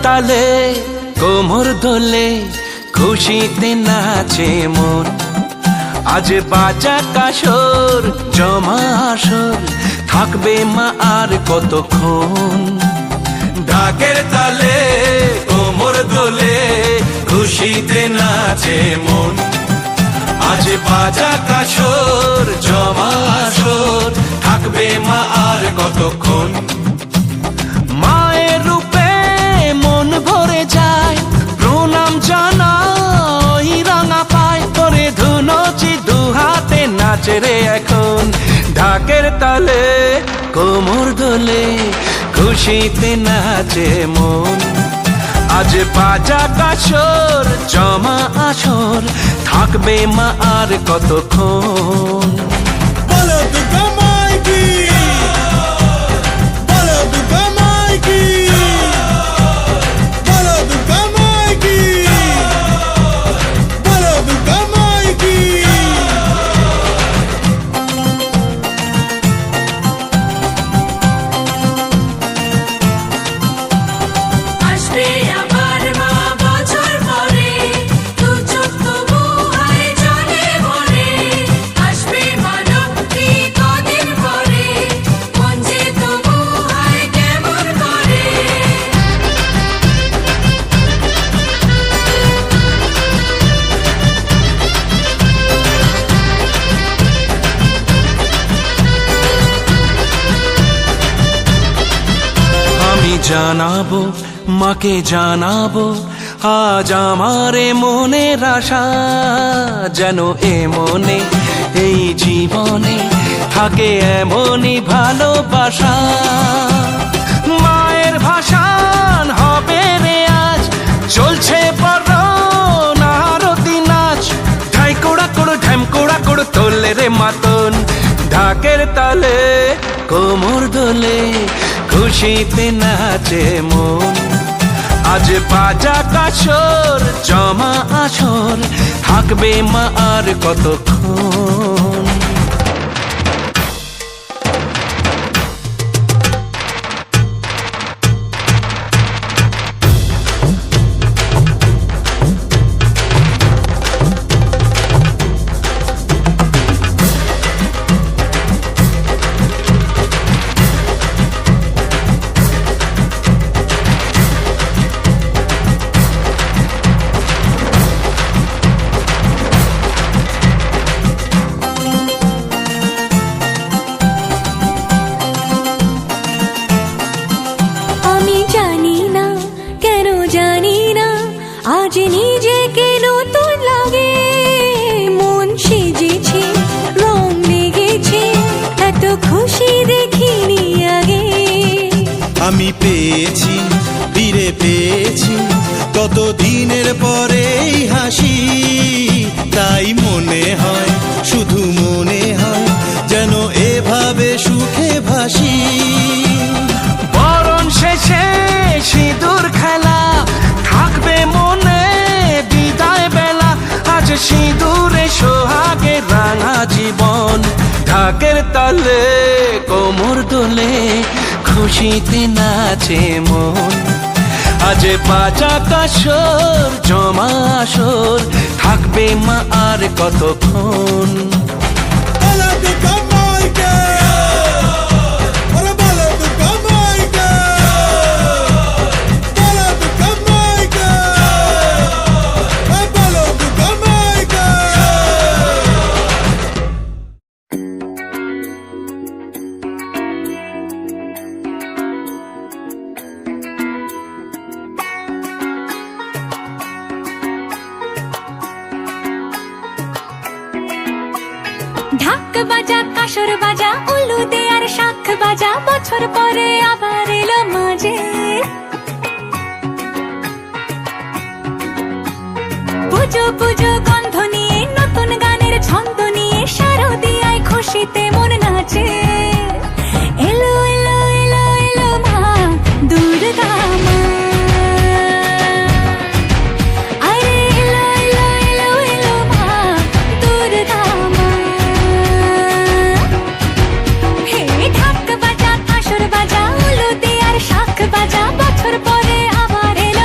তালে কোমর দোলে খুশিতে নাচে মন। আজ বাজা কাসর জমা আসর থাকবে মা আর কতক্ষণ। ঢাকের তালে কোমর দোলে খুশিতে নাচে মন। আজ বাজা কাসর জমা আসর থাকবে মা আর কতক্ষণ। মায়ের রূপে মন ভরে যায় প্রণাম জানাই রাঙা পায় করে ধুনচি দুহাতে নাচে রে এখন। ঢাকের তালে কোমর দোলে খুশিতে নাচে মন। আজ বাজা কাসর জমা আসর থাকবে মা আর কতক্ষণ। বলো দুর্গা মাইকি, বলো দুর্গা মাইকি, বলো দুর্গা মাইকি, বলো দুর্গা মাইকি। আসবে আবার মা বছর পরে, দু চোখ তবু হয় জলে ভরে। আসবে মা লক্ষ্মী কদিন পরে, মন যে তবু হয় কেমন করে। আমি জানাবো মাকে জানাবো আজ আমারে মনের আশা। যেন এ মনে এই জীবনে থাকে এমনই ভালোবাসা। মায়ের ভাষান হবে রে আজ চলছে বড় আরতি নাচ। ঢাই কোড়া কোড়ো ঢ্যাম কোড়া কোড়ো তোলে রে মাতন। ঢাকের তালে কোমর দোলে খুশিতে নাচে মন। আজ বাজা কাসর জমা আসর থাকবে মা আর কতক্ষণ। আমি জানি না কেন জানি না আজ নিজেকে নতুন লাগে। মন সেজেছে রং লেগেছে এত খুশি দেখিনি আগে। আমি পেয়েছি ফিরে পেয়েছি কত দিনের পরে এই হাসি। তাই মনে হয় শুধু মনে হয় যেন এভাবে সুখে ভাসি। বরণ শেষে সিঁদুর খেলা থাকবে মনে বিদায় বেলা। আজ সিঁদুরে সোহাগে রাঙা জীবন। ঢাকের তালে কোমর দোলে খুশিতে নাচে মন। আজ বাজা কাসর জমা আসর থাকবে মা আর কতক্ষণ। বলো দুর্গা মাইকি, ওরে বলো দুর্গা মাইকি, বলো দুর্গা মাইকি, বলো দুর্গা মাইকি। ঢাক বাজা কাসর বাজা উলুদে আর শাখ বাজা বছর পরে আবার এলো মাঝে। পুজো পুজো গন্ধ নিয়ে নতুন গানের ছন্দ নিয়ে শারদিয়ায় খুশিতে মন নাচে। এলো এলো এলো এলো মা দুর্গা মা। আরে এলো এলো এলো এলো মা দুর্গা মা। হে ঢাক বাজা কাসর বাজা উলুদে আর শাখ বাজা বছর পরে আবার এলো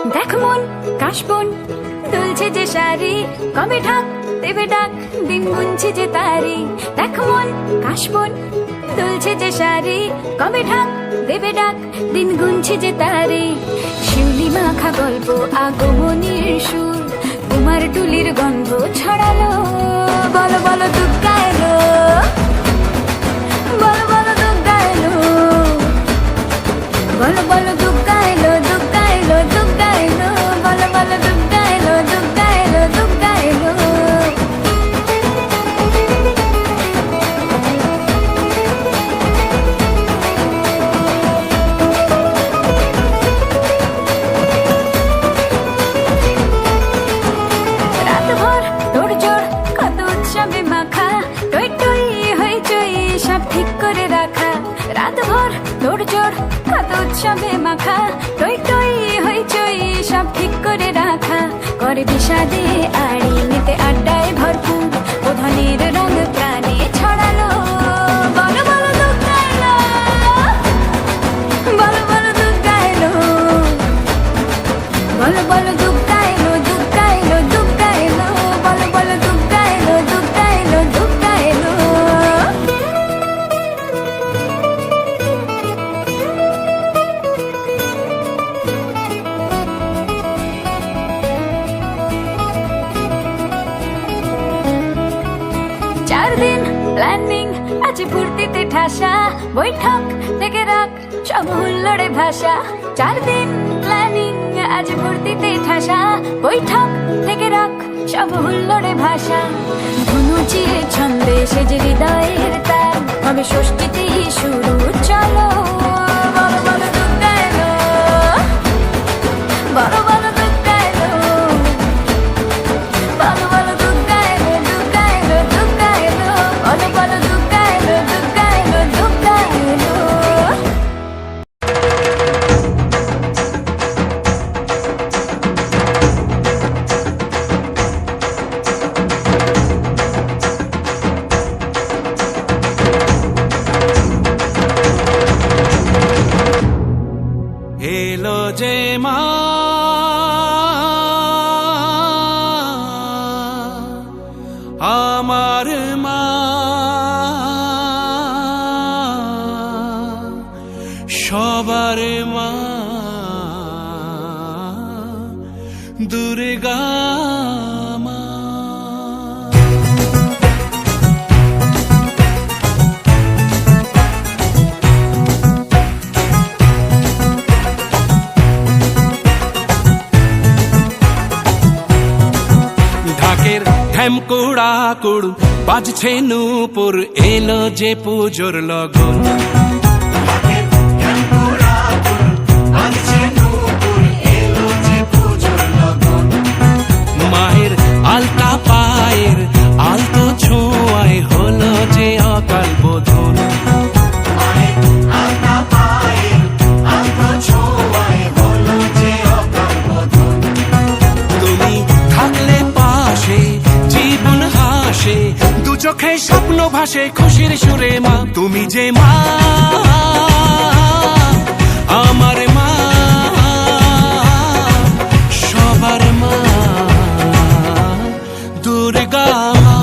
দেখ মন কাশবন দুলছে যে শাড়ি, কবে ঢাক দেবে ডাক, দিন গুনছে যে তারি। দেখ মন কাশবন দুলছে যে শাড়ি, কবে ঢাক দেবে ডাক, দিন গুনছে যে তারি। শিউলি মাখা গল্প আগমনীর সুর, তোমার টুলির গন্ধ ছড়ালো। বলো বলো দুর্গা এলো, বলো বলো দুর্গা এলো, বলো বলো দুর্গা এলো, দুর্গা এলো, দুর্গা এলো, বলো বলো দুর্গা এলো, দুর্গা এলো, দুর্গা এলো। রাতভর তোড়জোড় কত উৎসবে মাখা, টই টই হইচই সব ঠিক করে রাখা। রাতভর তোড়জোড় কত উৎসবে মাখা, টই টই হইচই সব ঠিক করে রাখা। করে বিষাদে আড়ি নিতে আড্ডায় ভরপুর, প্রধানের রঙ প্রাণে ছড়ালো। বলো বলো দুর্গা এলো, বলো বলো দুর্গা এলো, বলো বলো দুর্গা এলো, দুর্গা এলো, দুর্গা এলো, বলো বলো দুর্গা এলো, দুর্গা এলো, দুর্গা এলো। চার দিন প্ল্যানিং আছে ফুর্তিতে ঠাসা, বৈঠক থেকে রাখ সব হুল্লোড়ে ভাষা। 4 দিন প্ল্যানিং আজ ফুর্তিতে ঠাসা, বৈঠক থেকে রাখ সব হুল্লোড়ে ভাষা। ধনুচিয়ে ছন্দে সেজে হৃদয়ের তার, হবে ষষ্ঠীতেই শুরু চলো। বলো বলো দুর্গা এলো, বলো বলো দুর্গা এলো, বলো বলো দুর্গা এলো, দুর্গা এলো, দুর্গা এলো, বলো বলো দুর্গা এলো, দুর্গা এলো, দুর্গা এলো। এলো যে মা, আমার মা, সবার মা, দুর্গা মা। ঢাকের ঢ্যামকুড়া কুড় বাজছে নূপুর, এলো যে পুজোর লগন। মায়ের আলতা পায়ের আলতো ছোঁয়ায় হলো যে অকাল বোধন। তুমি থাকলে পাশে জীবন হাসে, দু চোখে স্বপ্ন ভাসে খুশির সুরে মা। তুমি যে মা, আমার মা, সবার মা, দুর্গা মা।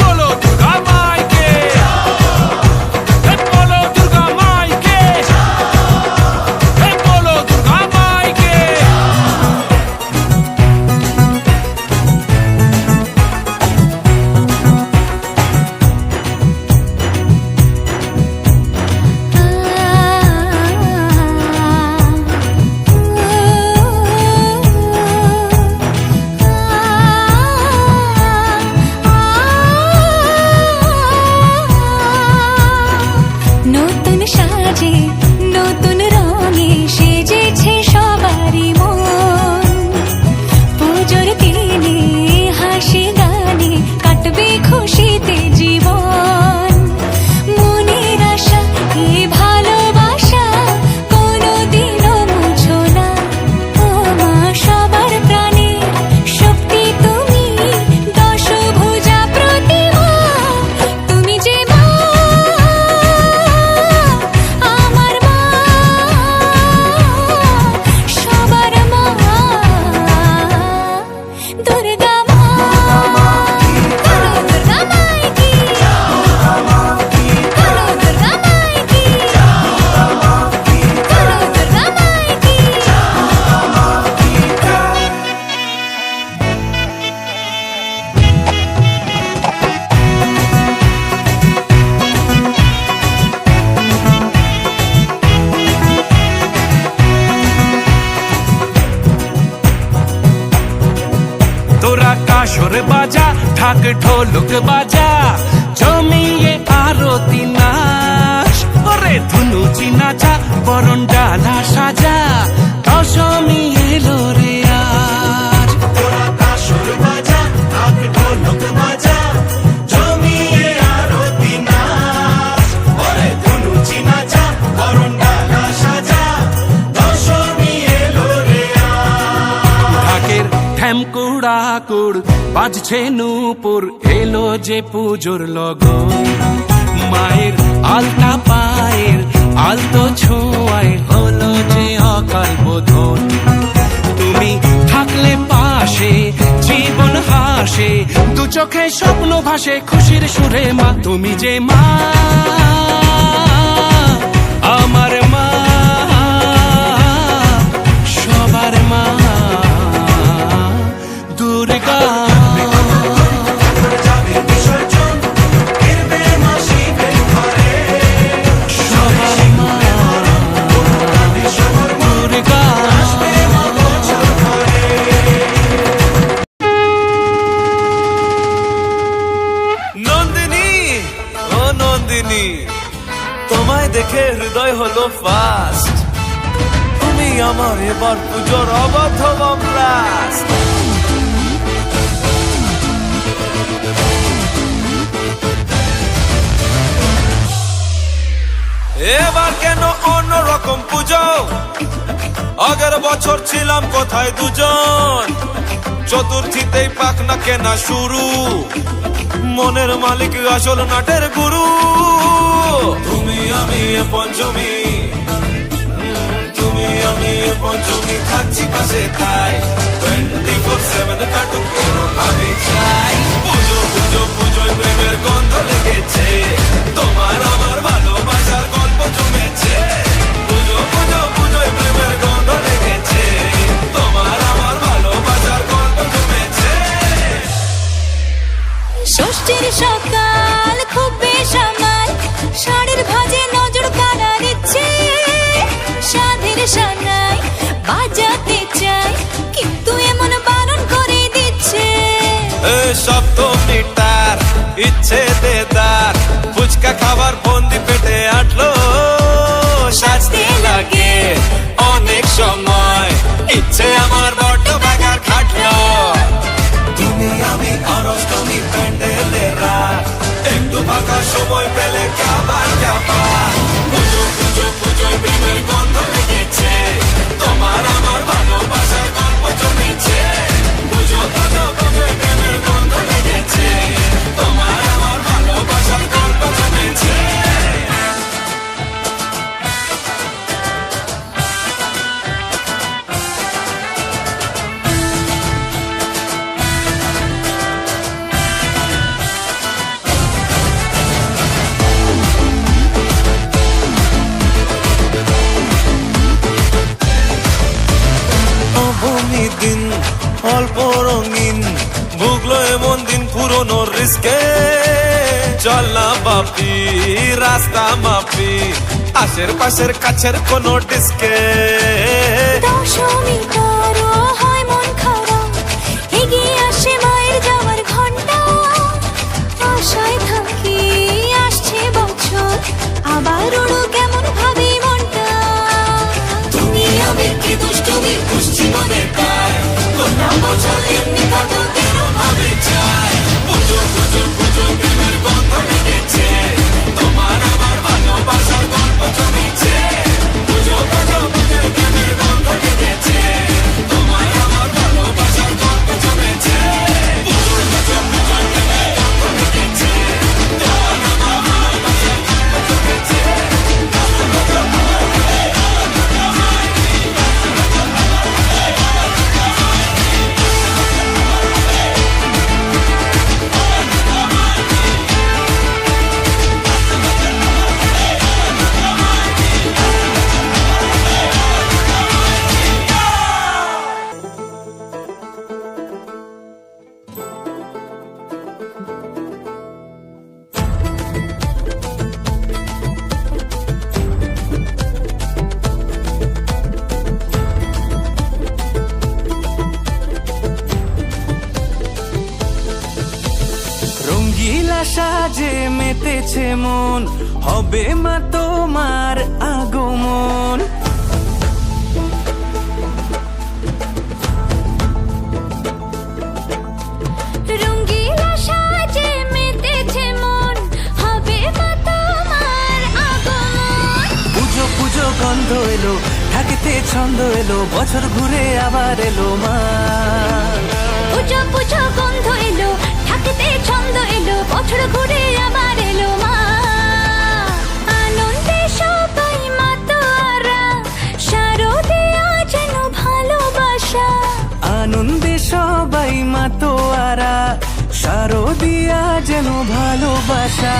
বলো দুর্গা মাইকে, বলো দুর্গা মাইকে, বলো দুর্গা মাইকে। নতুন সাজে নতুন রঙে সেজেছে সবারই মন, পুজোর দিনে হাসি গানে কাটবে খুশিতে জীবন। মনের আশা এই ভালোবাসা কোনোদিনও মুছো না, ও মা সবার প্রাণে শক্তি তুমি, দশভুজা প্রতিমা। তুমি যে মা, আমার মা, কাসর বাজা ঢাক ঢোলক বাজা জমিয়ে আরতি নাচ ওরে ধুনুচি নাচা বরণ ডালা সাজা দশমী এলো রে আজ তোরা কাসর বাজা ঢাক ঢোলক বাজা জমিয়ে আরতি নাচ ওরে ধুনুচি নাচা বরণ ডালা সাজা দশমী এলো রে আজ ঢাকের ঠ্যামকুড়াকুড় বাজছে নূপুর এলো যে পুজোর লগন মায়ের আলতা পায়ের আলতো ছোঁয়ায় হলো যে অকাল বোধন তুমি থাকলে পাশে জীবন হাসে দু চোখে স্বপ্ন ভাসে খুশির সুরে মা তুমি যে মা আমার মা সবার মা দুর্গা তোমায় দেখে হৃদয় হলো ফাস্ট তুমি আমার এবার পুজোর অবাধ ব্লাস্ট এবার কেন অন্যরকম পুজো আগের বছর ছিলাম কোথায় দুজন চতুর্থীতেই পাখনা কেনা শুরু মনের মালিক আসল নাটের গুরু তুমি আমি পঞ্চমী তুমি আমি পঞ্চমী থাকছি পাশে তাই 24/7 কাটুক কোনো ভাবে চাই পুজো পুজো পুজোয় প্রেমের গন্ধ লেগেছে তোমার আমার ভালোবাসার গল্প জমেছে পুজো পুজো পুজোয় প্রেমের গন্ধ লেগেছে তোমার আমার ভালোবাসার গল্প জমেছে ষষ্ঠীর সকাল খুব বেসামাল শাড়ির ভাজে নজর কানা দিচ্ছে সাধের সানাই বাজাতে চাই কিন্তু এমন বারণ করে দিচ্ছে সপ্তমীটার ইচ্ছে দেদার ফুচকা খাবার বন্দি পেটে আটলো সাজতে লাগে অনেক সময় ইচ্ছে আমার বড্ড বাগার খাটলো তুমি আমি অষ্টমী প্যান্ডেলে রাত একটু ফাঁকা সময় পেলে খাবার যাবার পুজো পুজো পুজোয় প্রেমের গন্ধ লেগেছে তোমার আমার ভালোবাসার গল্প জমেছে পুজো পুজো পুজোয় প্রেমের গন্ধ লেগেছে তোমার আমার ভালোবাসার গল্প জমেছে দিন অল্প রঙিন ভুগলো এমন দিন পুরনো রিস্কে চল না বাপি রাস্তা মাপি আশের পাশের কাছের কোনো ডিস্কে দশমী তারও হয় মন খারাপ এগিয়ে আসে মায়ের যাওয়ার ঘন্টা আশায় থাকি আসছে বছর আবার উড়ো কেমন ভাবি মনটা তুমি আমি কি দুষ্টুমি খুশি মনে পায় কোন বছর এমনি কত কেন ভাবে চায় পুজো পুজো পুজো প্রেমের গন্ধ লেগেছে তোমার আমার ভালোবাসার গল্প জমেছে পুজো পুজো পুজো প্রেমের গন্ধ লেগেছে তোমার আমার ভালোবাসার গল্প জমেছে পুজো পুজো পুজো প্রেমের গন্ধ লেগেছে তোমার আমার ভালোবাসার গল্প জমেছে সাজে মেতেছে মন, হবে মা তোমার আগমন। রঙ্গিলা সাজে মেতেছে মন, হবে মা তোমার আগমন। পুজো পুজো গন্ধ এলো, থাকিতে ছন্দ এলো, বছর ঘুরে আবার এলো মা। পুজো পুজো গন্ধ এলো, থাকিতে ছন্দ এলো, বছর ঘুরে আবার এলো মা। আনন্দে সবাই মাতোয়ারা, শারদিয়া যেন ভালোবাসা। আনন্দে সবাই মাতোয়ারা, শারদিয়া যেন ভালোবাসা।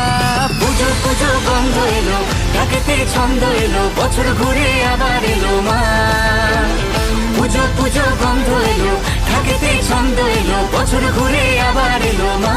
পুজো পুজো গন্ধ এলো, থাকিতে ছন্দ এলো, বছর ঘুরে আবার এলো মা। পুজো পুজো গন্ধ এলো, থাকিতে ছন্দ এলো, বছর ঘুরে আবার এলো মা।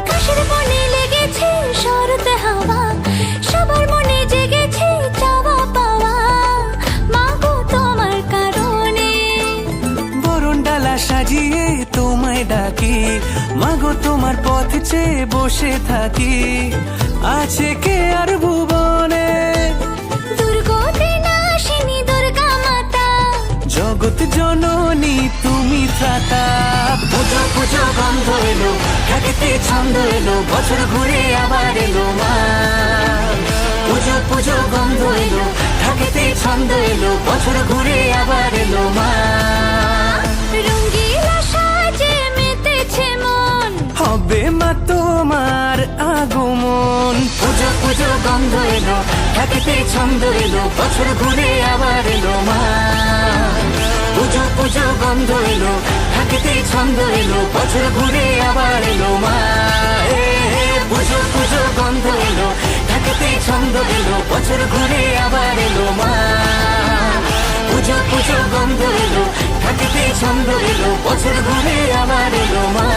কাশের বনে লেগেছে শরৎ হাওয়া, সবার মনে জেগেছে চাওয়া পাওয়া। মাগো তোমার কারণে বরণ ডালা সাজিয়ে তোমায় ডাকি, মাগো তোমার পথ চেয়ে বসে থাকি। আছে কে আর ভুবনে দুর্গতি নাশিনী দুর্গা মাতা। জগৎ জননী তুমি ত্রাতা। পুজো পুজো গন্ধ এলো, থাকিতে ছন্দ এলো, বছর ঘুরে আবার এলো মা। পুজো পুজো গন্ধ এলো, থাকিতে ছন্দ এলো, বছর ঘুরে আবার এলো মা। রঙ্গিলা সাজে মেতেছে মন, হবে মা তোমার আগমন। পুজো পুজো গন্ধ এলো, থাকিতে ছন্দ এলো, বছর ঘুরে আবার এলো মা। পুজো পুজো গন্ধ এলো, থাকিতে ছন্দ এলো, বছর ঘুরে আবার এলো মা। পুজো পুজো গন্ধ এলো, থাকিতে ছন্দ এলো, বছর ঘুরে আবার এলো মা। পুজো পুজো গন্ধ এলো, থাকিতে ছন্দ এলো, বছর ঘুরে আবার এলো মা।